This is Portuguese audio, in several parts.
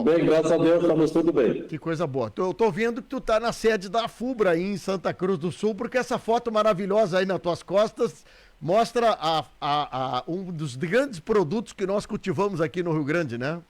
Bom, bem, graças a Deus, estamos tudo bem. que coisa boa. Eu tô vendo que tu tá na sede da FUBRA aí em Santa Cruz do Sul, porque essa foto maravilhosa aí nas tuas costas mostra um dos grandes produtos que nós cultivamos aqui no Rio Grande, né?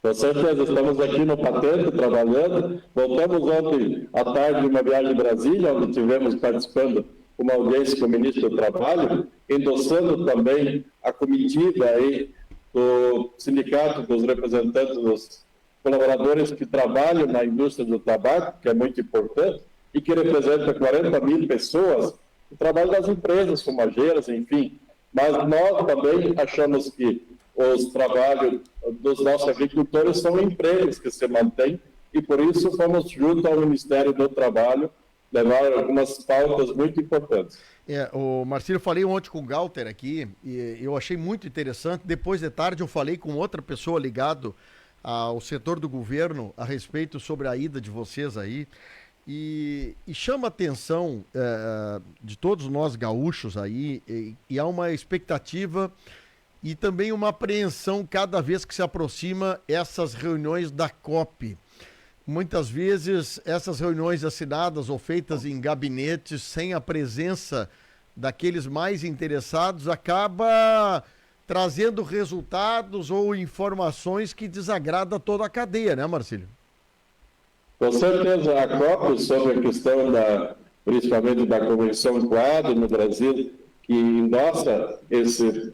Com certeza, estamos aqui no Patente trabalhando. Voltamos ontem à tarde de uma viagem em Brasília, onde tivemos participando uma audiência com o ministro do Trabalho, endossando também a comitiva aí do sindicato dos representantes dos colaboradores que trabalham na indústria do tabaco, que é muito importante, e que representa 40 mil pessoas, o trabalho das empresas fumageiras, enfim. Mas nós também achamos que os trabalhos dos nossos agricultores são empregos que se mantêm, e por isso fomos junto ao Ministério do Trabalho levar algumas pautas muito importantes. O Marcílio, eu falei ontem com o Galter aqui, e eu achei muito interessante. Depois de tarde eu falei com outra pessoa ligado ao setor do governo a respeito sobre a ida de vocês aí. E chama a atenção de todos nós gaúchos aí, e há uma expectativa e também uma apreensão cada vez que se aproxima essas reuniões da COP. Muitas vezes essas reuniões assinadas ou feitas em gabinetes sem a presença daqueles mais interessados acaba trazendo resultados ou informações que desagrada toda a cadeia, né, Marcílio? Com certeza, a COP, sobre a questão principalmente da Convenção Quadro no Brasil, que endossa esse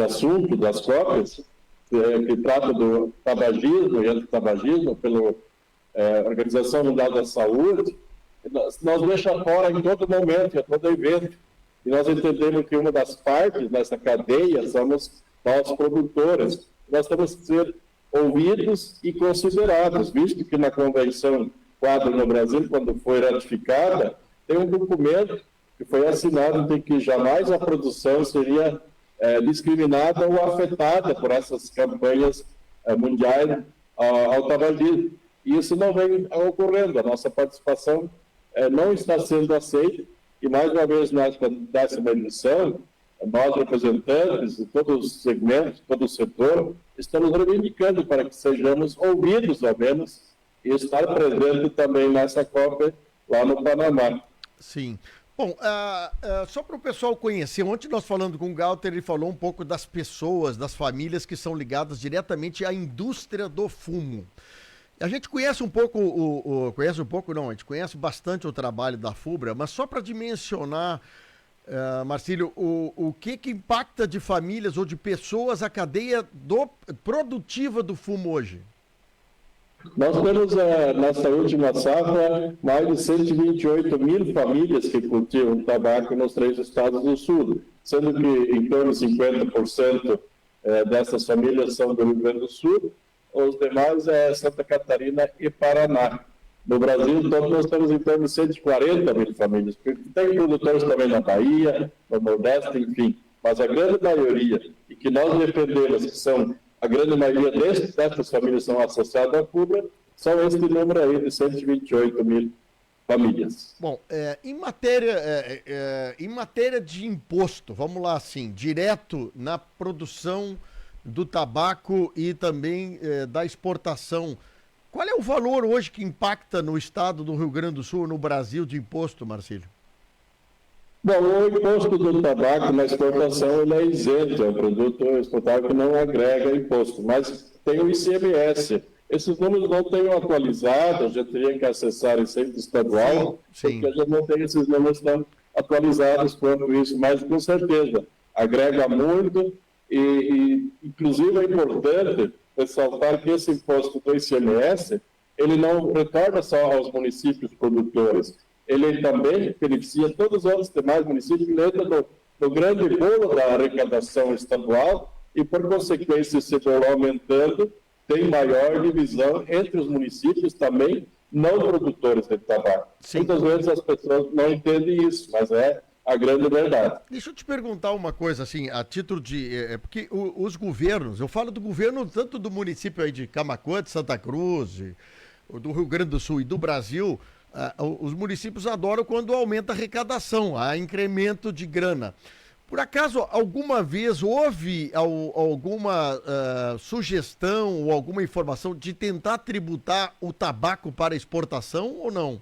assunto das COPs, que trata do tabagismo e antitabagismo pela Organização Mundial da Saúde, nós deixa fora em todo momento, em todo evento. E nós entendemos que uma das partes dessa cadeia somos nós produtores. Nós temos que ser ouvidos e considerados, visto que na Convenção Quadro no Brasil, quando foi ratificada, tem um documento que foi assinado de que jamais a produção seria discriminada ou afetada por essas campanhas mundiais ao tabagismo. E isso não vem ocorrendo, a nossa participação não está sendo aceita, e mais uma vez nós, dessa edição, nós representantes de todos os segmentos, todo o setor, estamos reivindicando para que sejamos ouvidos, ao menos, e estar presente também nessa COP lá no Panamá. Sim. Bom, só para o pessoal conhecer, ontem nós falando com o Galter, ele falou um pouco das pessoas, das famílias que são ligadas diretamente à indústria do fumo. A gente conhece um pouco, a gente conhece bastante o trabalho da FUBRA, mas só para dimensionar, Marcílio, o que impacta de famílias ou de pessoas a cadeia produtiva do fumo hoje? Nós temos, nessa última safra, mais de 128 mil famílias que cultivam tabaco nos 3 estados do sul, sendo que em torno de 50% dessas famílias são do Rio Grande do Sul, os demais Santa Catarina e Paraná. No Brasil, todo nós temos em torno de 140 mil famílias, porque tem produtores também na Bahia, no Nordeste, enfim, mas a grande maioria, e que nós defendemos, que são a grande maioria dessas famílias são associadas à FUBRA, são esse número aí de 128 mil famílias. Bom, em matéria de imposto, vamos lá assim, direto na produção do tabaco e também da exportação, qual é o valor hoje que impacta no estado do Rio Grande do Sul, no Brasil, de imposto, Marcílio? Bom, o imposto do tabaco na exportação ele é isento, é um produto exportável que não agrega imposto, mas tem o ICMS. Esses números não tenho atualizados, a gente teria que acessar a Receita Estadual, sim. Porque a gente não tem esses números tão atualizados quanto isso, mas com certeza agrega muito e inclusive é importante ressaltar que esse imposto do ICMS, ele não retorna só aos municípios produtores, ele também beneficia todos os outros demais municípios que entram no grande bolo da arrecadação estadual e, por consequência, esse bolo aumentando, tem maior divisão entre os municípios também não produtores de tabaco. Sim. Muitas vezes as pessoas não entendem isso, mas é a grande verdade. Deixa eu te perguntar uma coisa, assim, a título de... porque os governos, eu falo do governo tanto do município aí de Camaquã, de Santa Cruz, do Rio Grande do Sul e do Brasil... os municípios adoram quando aumenta a arrecadação, há incremento de grana. Por acaso, alguma vez houve alguma sugestão ou alguma informação de tentar tributar o tabaco para exportação ou não?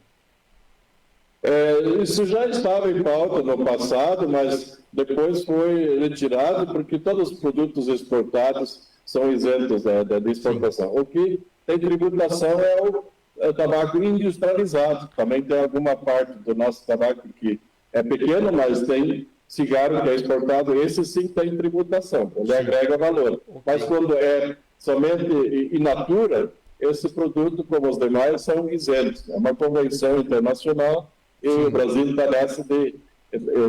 Isso já estava em pauta no passado, mas depois foi retirado porque todos os produtos exportados são isentos da exportação. O que tem tributação é o tabaco industrializado. Também tem alguma parte do nosso tabaco que é pequeno, mas tem cigarro que é exportado, esse sim tem tributação, ele agrega valor. Mas quando é somente in natura, esse produto, como os demais, são isentos. É uma convenção internacional e o Brasil está nessa de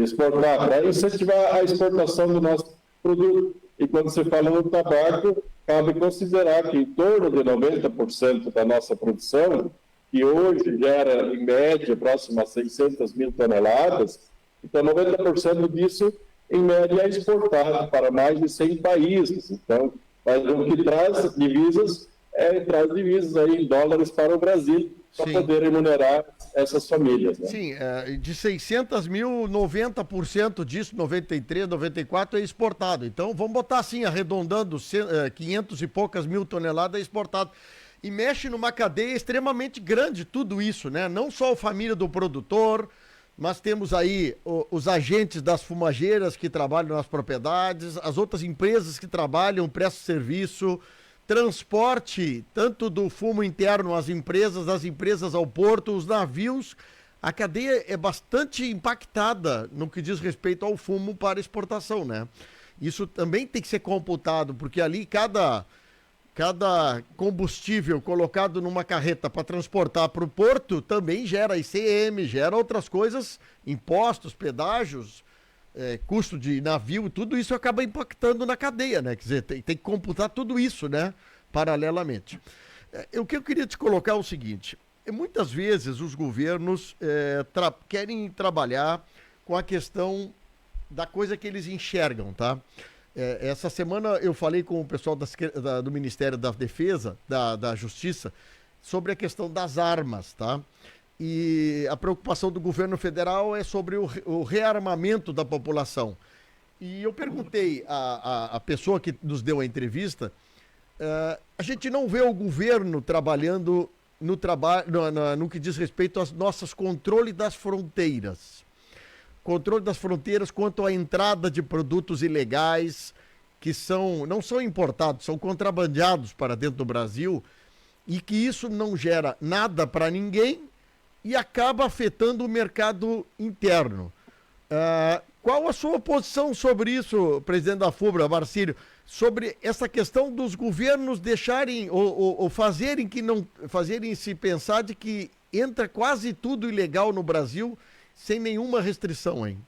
exportar, para incentivar a exportação do nosso produto. E quando se fala no tabaco, cabe considerar que em torno de 90% da nossa produção, que hoje gera, em média, próximo a 600 mil toneladas, então 90% disso, em média, é exportado para mais de 100 países. Então, mas o que traz divisas aí em dólares para o Brasil, para poder remunerar essas famílias. Né? Sim, de 600 mil, 90% disso, 93, 94 é exportado. Então, vamos botar assim, arredondando, 500 e poucas mil toneladas é exportado. E mexe numa cadeia extremamente grande tudo isso, né? Não só a família do produtor, mas temos aí os agentes das fumageiras que trabalham nas propriedades, as outras empresas que trabalham, prestam serviço, transporte, tanto do fumo interno às empresas, das empresas ao porto, os navios. A cadeia é bastante impactada no que diz respeito ao fumo para exportação, né? Isso também tem que ser computado, porque ali cada combustível colocado numa carreta para transportar para o porto também gera ICM, gera outras coisas, impostos, pedágios, custo de navio, tudo isso acaba impactando na cadeia, né? Quer dizer, tem que computar tudo isso, né? Paralelamente. O que eu queria te colocar é o seguinte, muitas vezes os governos querem trabalhar com a questão da coisa que eles enxergam, tá? Essa semana eu falei com o pessoal do Ministério da Defesa, da Justiça, sobre a questão das armas, tá? E a preocupação do governo federal é sobre o rearmamento da população. E eu perguntei à pessoa que nos deu a entrevista, a gente não vê o governo trabalhando no que diz respeito aos nossos controles das fronteiras. Controle das fronteiras quanto à entrada de produtos ilegais que não são importados, são contrabandeados para dentro do Brasil e que isso não gera nada para ninguém e acaba afetando o mercado interno. Qual a sua posição sobre isso, presidente da FUBRA, Marcílio, sobre essa questão dos governos deixarem ou fazerem se pensar de que entra quase tudo ilegal no Brasil sem nenhuma restrição, hein?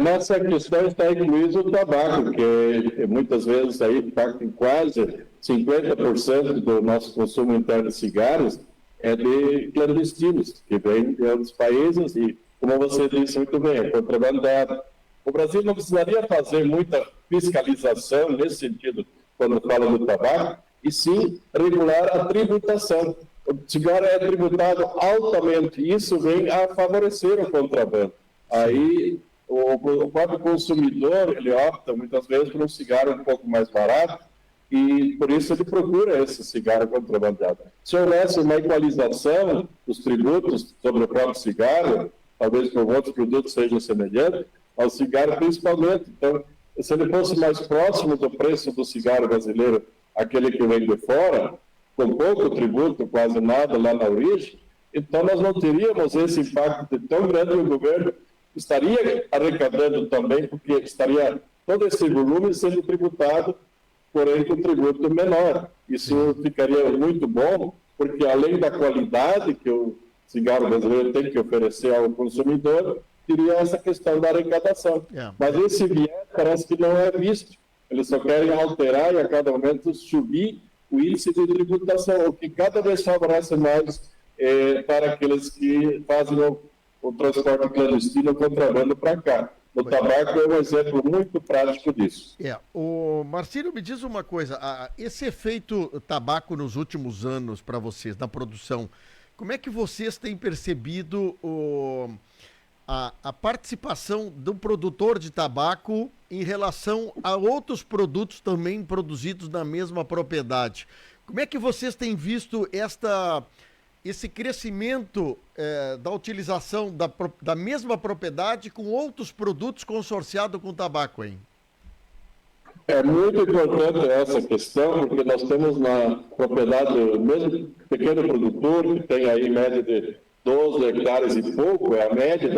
Nessa questão está incluído o tabaco, que muitas vezes aí impacta em quase 50% do nosso consumo interno de cigarros, é de clandestinos, que vêm de outros países e, como você disse muito bem, é contrabandeado. O Brasil não precisaria fazer muita fiscalização nesse sentido, quando fala do tabaco, e sim regular a tributação. O cigarro é tributado altamente, e isso vem a favorecer o contrabando. Aí o próprio consumidor, ele opta muitas vezes por um cigarro um pouco mais barato, e por isso ele procura esse cigarro contrabandeado. Se houvesse uma equalização dos tributos sobre o próprio cigarro, talvez com outros produtos sejam semelhantes, ao cigarro principalmente. Então, se ele fosse mais próximo do preço do cigarro brasileiro, aquele que vem de fora, com pouco tributo, quase nada lá na origem, então nós não teríamos esse impacto tão grande. O governo estaria arrecadando também, porque estaria todo esse volume sendo tributado, porém com tributo menor. Isso ficaria muito bom, porque além da qualidade que o cigarro brasileiro tem que oferecer ao consumidor, teria essa questão da arrecadação. Mas esse viés parece que não é visto. Eles só querem alterar e a cada momento subir o índice de tributação, o que cada vez favorece mais para aqueles que fazem o transporte clandestino, o contrabando para cá. O tabaco é um exemplo muito prático disso. O Marcílio, me diz uma coisa, esse efeito tabaco nos últimos anos para vocês, na produção, como é que vocês têm percebido a participação do produtor de tabaco em relação a outros produtos também produzidos na mesma propriedade. Como é que vocês têm visto esse crescimento da utilização da mesma propriedade com outros produtos consorciados com tabaco, hein? É muito importante essa questão, porque nós temos na propriedade, mesmo pequeno produtor, que tem aí média de 12 hectares e pouco, é a média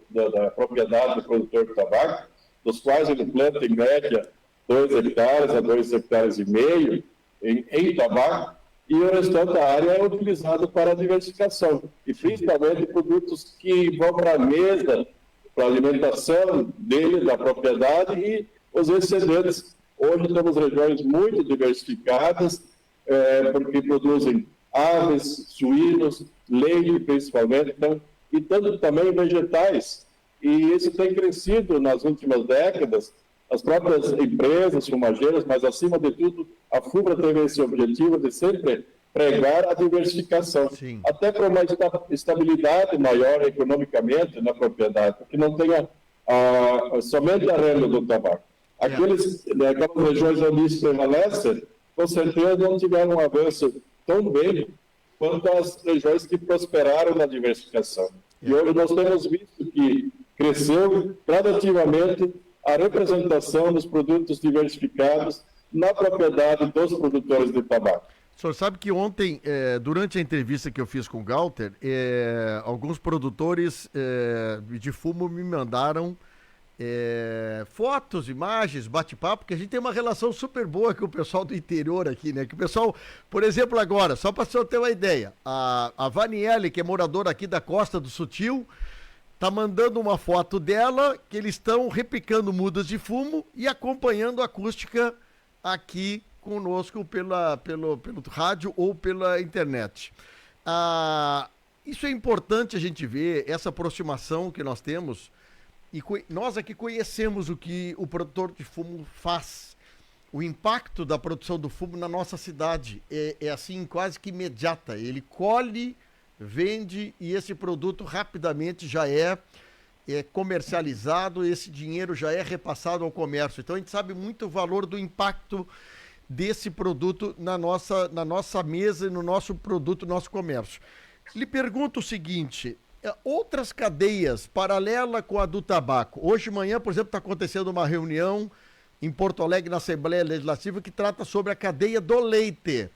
da propriedade do produtor de tabaco, dos quais ele planta em média 2 hectares a 2 hectares e meio em tabaco, e o restante da área é utilizado para a diversificação, e principalmente produtos que vão para a mesa, para a alimentação dele, da propriedade, e os excedentes. Hoje temos regiões muito diversificadas, porque produzem aves, suínos, leite principalmente, então, e tanto também vegetais. E isso tem crescido nas últimas décadas. As próprias empresas fumageiras, mas acima de tudo, a FUBRA teve esse objetivo de sempre pregar a diversificação, Sim. até para uma estabilidade maior economicamente na propriedade, porque não tenha somente a renda do tabaco. Aquelas regiões onde isso prevalece, com certeza não tiveram um avanço tão bem quanto as regiões que prosperaram na diversificação. E hoje nós temos visto que cresceu gradativamente a representação dos produtos diversificados na propriedade dos produtores de tabaco. O senhor sabe que ontem, durante a entrevista que eu fiz com o Galter, alguns produtores de fumo me mandaram fotos, imagens, bate-papo, porque a gente tem uma relação super boa com o pessoal do interior aqui, né? Que o pessoal, por exemplo, agora, só para o senhor ter uma ideia, a Vaniele, que é moradora aqui da Costa do Sutil, tá mandando uma foto dela, que eles estão repicando mudas de fumo e acompanhando a acústica aqui conosco pelo rádio ou pela internet. Isso é importante a gente ver, essa aproximação que nós temos, e nós aqui conhecemos o que o produtor de fumo faz. O impacto da produção do fumo na nossa cidade é assim, quase que imediata. Ele colhe, vende e esse produto rapidamente já é comercializado, esse dinheiro já é repassado ao comércio. Então a gente sabe muito o valor do impacto desse produto na nossa mesa e no nosso produto, no nosso comércio. Lhe pergunto o seguinte, outras cadeias paralela com a do tabaco. Hoje de manhã, por exemplo, está acontecendo uma reunião em Porto Alegre, na Assembleia Legislativa, que trata sobre a cadeia do leite,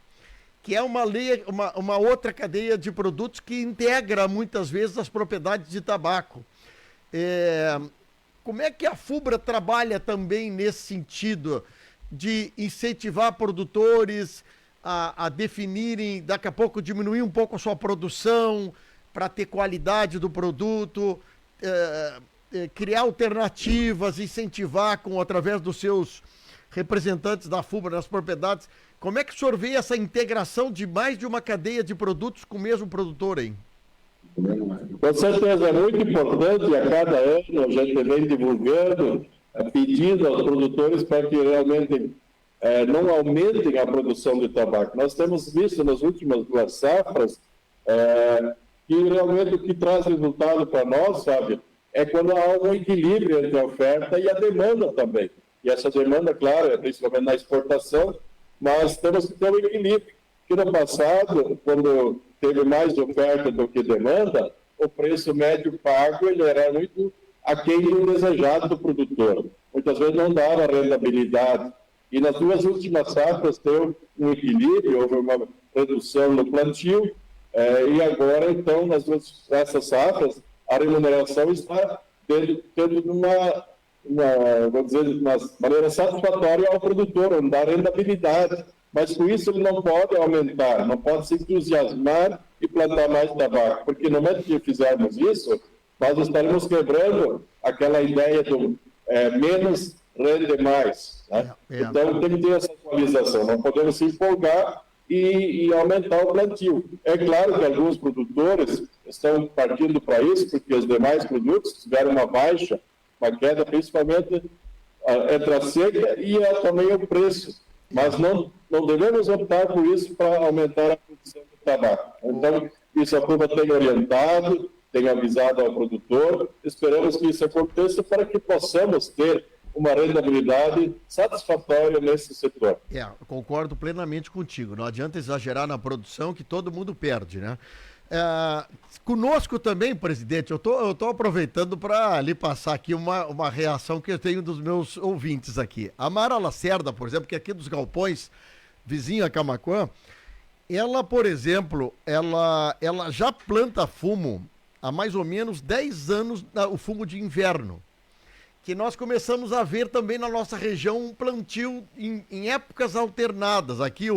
que é uma outra cadeia de produtos que integra muitas vezes as propriedades de tabaco. Como é que a FUBRA trabalha também nesse sentido de incentivar produtores a definirem, daqui a pouco diminuir um pouco a sua produção para ter qualidade do produto, criar alternativas, incentivar através dos seus representantes da FUBRA nas propriedades? Como é que o senhor vê essa integração de mais de uma cadeia de produtos com o mesmo produtor, hein? Com certeza, é muito importante. A cada ano a gente vem divulgando, pedindo aos produtores para que realmente não aumentem a produção de tabaco. Nós temos visto nas últimas 2 safras que realmente o que traz resultado para nós, sabe, é quando há um equilíbrio entre a oferta e a demanda também. E essa demanda, claro, é principalmente na exportação, mas temos que ter um equilíbrio. Porque no passado, quando teve mais oferta do que demanda, o preço médio pago ele era muito aquém do desejado do produtor. Muitas vezes não dava rentabilidade. E nas 2 últimas safras teve um equilíbrio, houve uma redução no plantio, e agora, então, nessas safras, a remuneração está tendo de uma maneira satisfatória ao produtor, onde dá rentabilidade. Mas com isso ele não pode aumentar, não pode se entusiasmar e plantar mais tabaco, porque no momento que fizermos isso, nós estaremos quebrando aquela ideia do menos rende mais. Né? Então tem que ter essa atualização, não podemos se empolgar e aumentar o plantio. É claro que alguns produtores estão partindo para isso, porque os demais produtos tiveram uma baixa, uma queda, principalmente entre a seca e também o preço. Mas não devemos optar por isso para aumentar a produção de tabaco. Então, isso a FUBRA tem orientado, tenho avisado ao produtor. Esperamos que isso aconteça para que possamos ter uma rentabilidade satisfatória nesse setor. Eu concordo plenamente contigo. Não adianta exagerar na produção que todo mundo perde, né? Conosco também, presidente, eu tô aproveitando para lhe passar aqui uma reação que eu tenho dos meus ouvintes aqui. A Mara Lacerda, por exemplo, que é aqui dos Galpões, vizinha a Camaquã, ela, por exemplo, ela já planta fumo há mais ou menos 10 anos, o fumo de inverno, que nós começamos a ver também na nossa região um plantio em épocas alternadas. Aqui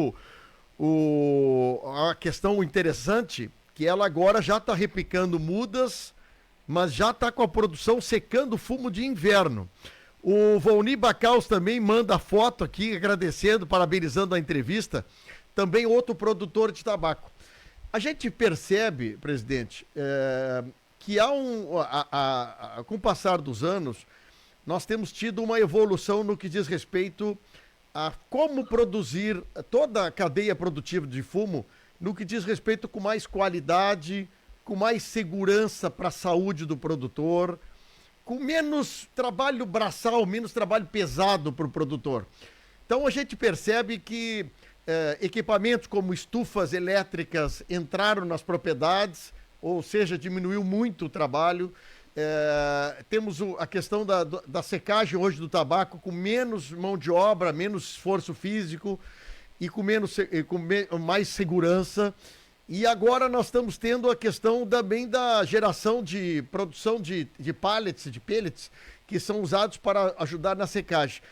a questão interessante que ela agora já está repicando mudas, mas já está com a produção secando fumo de inverno. O Volney Bacaus também manda foto aqui, agradecendo, parabenizando a entrevista. Também outro produtor de tabaco. A gente percebe, presidente, que com o passar dos anos, nós temos tido uma evolução no que diz respeito a como produzir toda a cadeia produtiva de fumo, no que diz respeito com mais qualidade, com mais segurança para a saúde do produtor, com menos trabalho braçal, menos trabalho pesado para o produtor. Então a gente percebe que equipamentos como estufas elétricas entraram nas propriedades, ou seja, diminuiu muito o trabalho. Temos a questão da secagem hoje do tabaco com menos mão de obra, menos esforço físico e com mais segurança. E agora nós estamos tendo a questão também da geração de produção de pellets, que são usados para ajudar na secagem.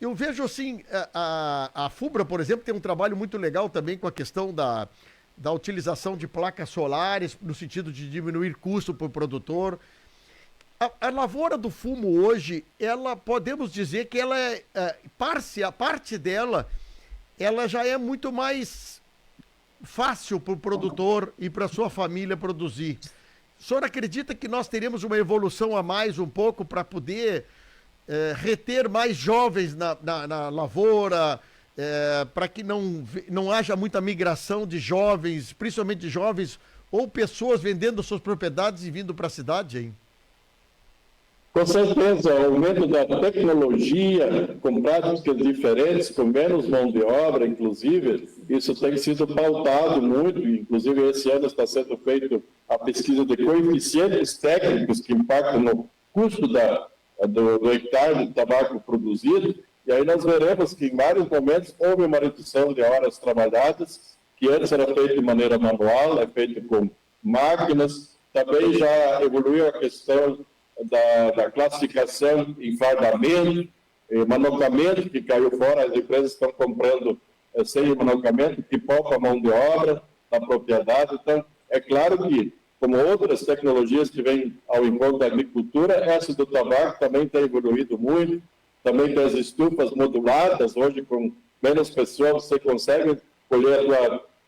Eu vejo assim, a FUBRA, por exemplo, tem um trabalho muito legal também com a questão da utilização de placas solares, no sentido de diminuir custo para o produtor. A lavoura do fumo hoje, ela podemos dizer que ela a parte dela, ela já é muito mais fácil para o produtor e para a sua família produzir. O senhor acredita que nós teremos uma evolução a mais um pouco para poder reter mais jovens na lavoura, para que não haja muita migração de jovens, principalmente de jovens ou pessoas vendendo suas propriedades e vindo para a cidade, hein? Com certeza, o aumento da tecnologia, com práticas diferentes, com menos mão de obra, inclusive, isso tem sido pautado muito, inclusive esse ano está sendo feita a pesquisa de coeficientes técnicos que impactam no custo do hectare de tabaco produzido, e aí nós veremos que em vários momentos houve uma redução de horas trabalhadas, que antes era feito de maneira manual, é feito com máquinas, também já evoluiu a questão da classificação em fardamento, manocamento, que caiu fora, as empresas estão comprando sem manocamento, que poupa a mão de obra na propriedade. Então, é claro que, como outras tecnologias que vêm ao encontro da agricultura, essa do tabaco também tem evoluído muito, também tem as estufas moduladas, hoje com menos pessoas você consegue colher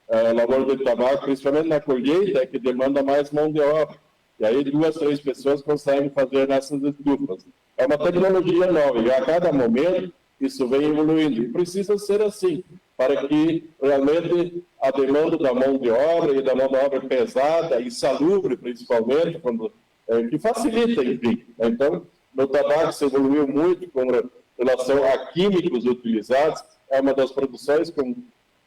a lavoura de tabaco, principalmente na colheita, que demanda mais mão de obra. E aí 2, 3 pessoas conseguem fazer nessas estufas. É uma tecnologia nova e a cada momento isso vem evoluindo. E precisa ser assim, para que realmente a demanda da mão de obra e da mão de obra pesada, insalubre principalmente, que facilita, enfim. Então, no tabaco se evoluiu muito com relação a químicos utilizados, é uma das produções com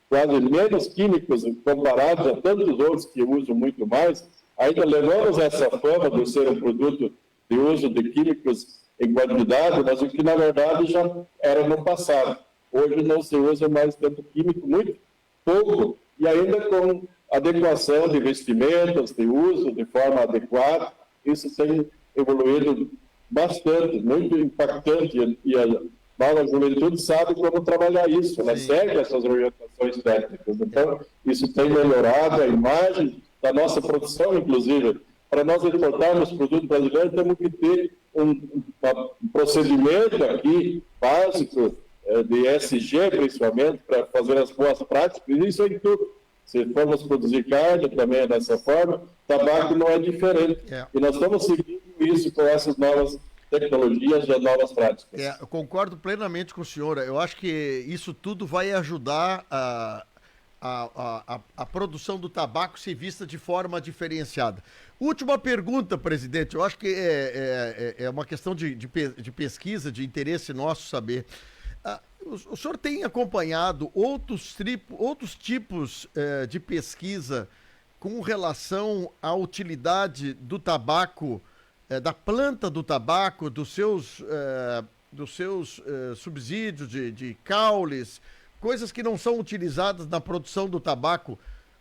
quase menos químicos comparados a tantos outros que usam muito mais. Ainda levamos essa fama de ser um produto de uso de químicos em quantidade, mas o que na verdade já era no passado. Hoje não se usa mais tanto químico, muito pouco, e ainda com adequação de vestimentas, de uso de forma adequada. Isso tem evoluído bastante, muito impactante, e a nova juventude sabe como trabalhar isso, ela segue essas orientações técnicas. Então, isso tem melhorado a imagem da nossa produção, inclusive. Para nós exportarmos produto brasileiro, temos que ter um procedimento aqui básico de ESG, principalmente, para fazer as boas práticas, e isso é em tudo. Se formos produzir carne, também é dessa forma, tabaco não é diferente. E nós estamos seguindo isso com essas novas tecnologias e as novas práticas. Eu concordo plenamente com o senhor. Eu acho que isso tudo vai ajudar a produção do tabaco ser vista de forma diferenciada. Última pergunta, presidente. Eu acho que é uma questão de pesquisa, de interesse nosso saber. O senhor tem acompanhado outros tipos de pesquisa com relação à utilidade do tabaco, da planta do tabaco, dos seus subsídios de caules, coisas que não são utilizadas na produção do tabaco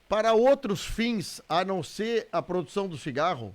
para outros fins, a não ser a produção do cigarro?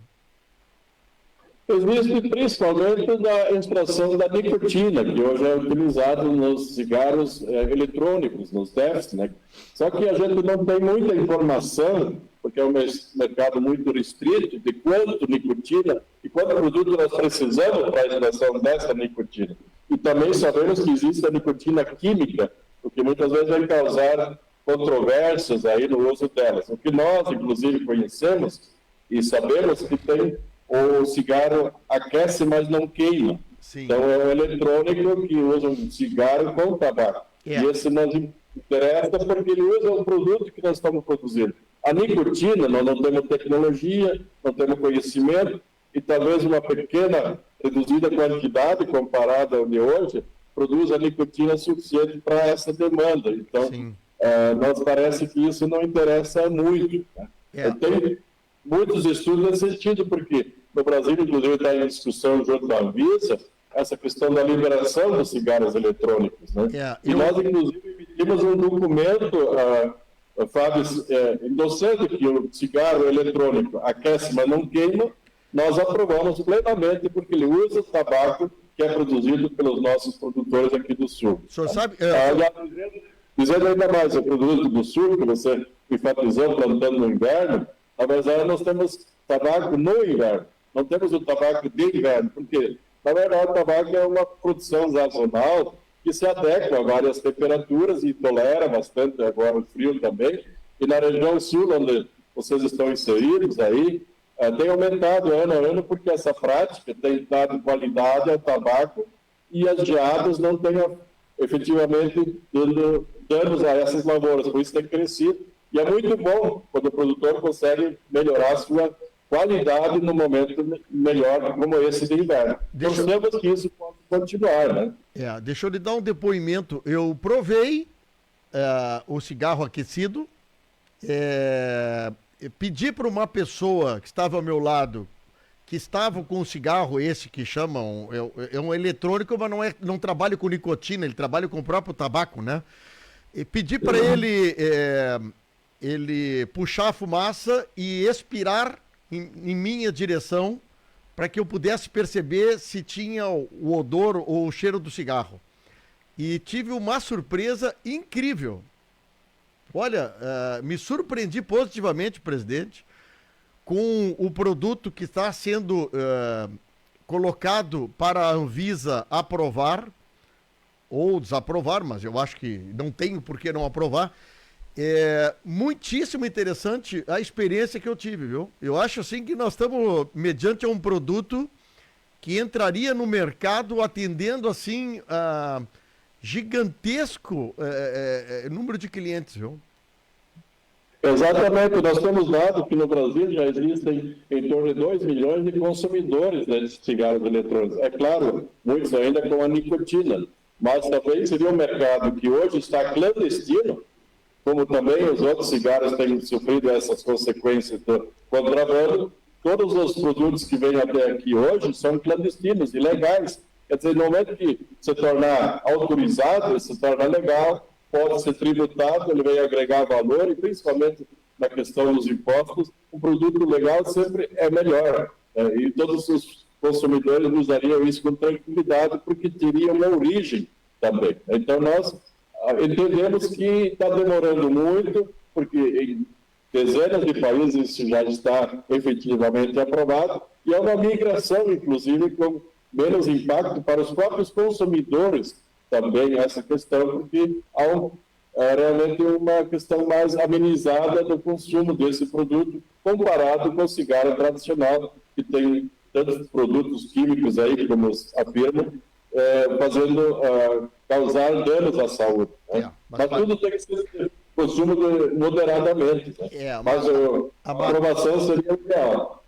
Existe principalmente na extração da nicotina, que hoje é utilizado nos cigarros eletrônicos, nos DEFs, né? Só que a gente não tem muita informação, porque é um mercado muito restrito, de quanto nicotina e quanto produto nós precisamos para a extração dessa nicotina. E também sabemos que existe a nicotina química, o que muitas vezes vai causar controvérsias aí no uso delas. O que nós, inclusive, conhecemos e sabemos que tem o cigarro aquece, mas não queima. Sim. Então, é um eletrônico que usa um cigarro com tabaco. E esse nos interessa porque ele usa um produto que nós estamos produzindo. A nicotina, nós não temos tecnologia, não temos conhecimento, e talvez uma pequena, reduzida quantidade comparada ao de hoje, produz a nicotina suficiente para essa demanda. Então, nós parece que isso não interessa muito. Né? Tem muitos estudos nesse sentido, porque no Brasil, inclusive, está em discussão junto à Anvisa essa questão da liberação dos cigarros eletrônicos. Né? E nós, inclusive, emitimos um documento, Fábio, endossando que o cigarro eletrônico aquece, mas não queima. Nós aprovamos plenamente, porque ele usa o tabaco que é produzido pelos nossos produtores aqui do Sul. O senhor sabe... Dizendo ainda mais, o produto do Sul, que você enfatizou plantando no inverno, na verdade nós temos tabaco no inverno, não temos o tabaco de inverno, porque, na verdade, o tabaco é uma produção sazonal que se adequa a várias temperaturas e tolera bastante agora o frio também, e na região sul, onde vocês estão inseridos aí, tem aumentado ano a ano, porque essa prática tem dado qualidade ao tabaco e as geadas não têm efetivamente dando danos a essas lavouras, por isso tem crescido. E é muito bom quando o produtor consegue melhorar a sua qualidade no momento melhor como esse de inverno. Torcemos que isso pode continuar, né? Deixa eu lhe dar um depoimento. Eu provei o cigarro aquecido, pedi para uma pessoa que estava ao meu lado, que estava com um cigarro esse que chamam, é um eletrônico, mas não trabalha com nicotina, ele trabalha com o próprio tabaco, né? E pedi para ele puxar a fumaça e expirar em minha direção para que eu pudesse perceber se tinha o odor ou o cheiro do cigarro. E tive uma surpresa incrível. Olha, me surpreendi positivamente, presidente, com o produto que está sendo colocado para a Anvisa aprovar ou desaprovar, mas eu acho que não tenho por que não aprovar. É muitíssimo interessante a experiência que eu tive, viu? Eu acho assim que nós estamos mediante um produto que entraria no mercado atendendo assim a gigantesco número de clientes, viu? Exatamente, nós temos dado que no Brasil já existem em torno de 2 milhões de consumidores desses cigarros eletrônicos. É claro, muitos ainda com a nicotina, mas também seria um mercado que hoje está clandestino, como também os outros cigarros têm sofrido essas consequências do contrabando. Todos os produtos que vêm até aqui hoje são clandestinos, ilegais. Quer dizer, no momento que se tornar autorizado, se torna legal, pode ser tributado, ele vem agregar valor e, principalmente na questão dos impostos, o produto legal sempre é melhor. E todos os consumidores usariam isso com tranquilidade, porque teria uma origem também. Então, nós entendemos que está demorando muito, porque em dezenas de países isso já está efetivamente aprovado, e é uma migração, inclusive, com menos impacto para os próprios consumidores também essa questão, porque há realmente uma questão mais amenizada do consumo desse produto comparado com o cigarro tradicional, que tem tantos produtos químicos aí, como afirmam, fazendo causar danos à saúde. Né? Mas tudo tem que ser consumo moderadamente. Né? Mas a aprovação seria o ideal.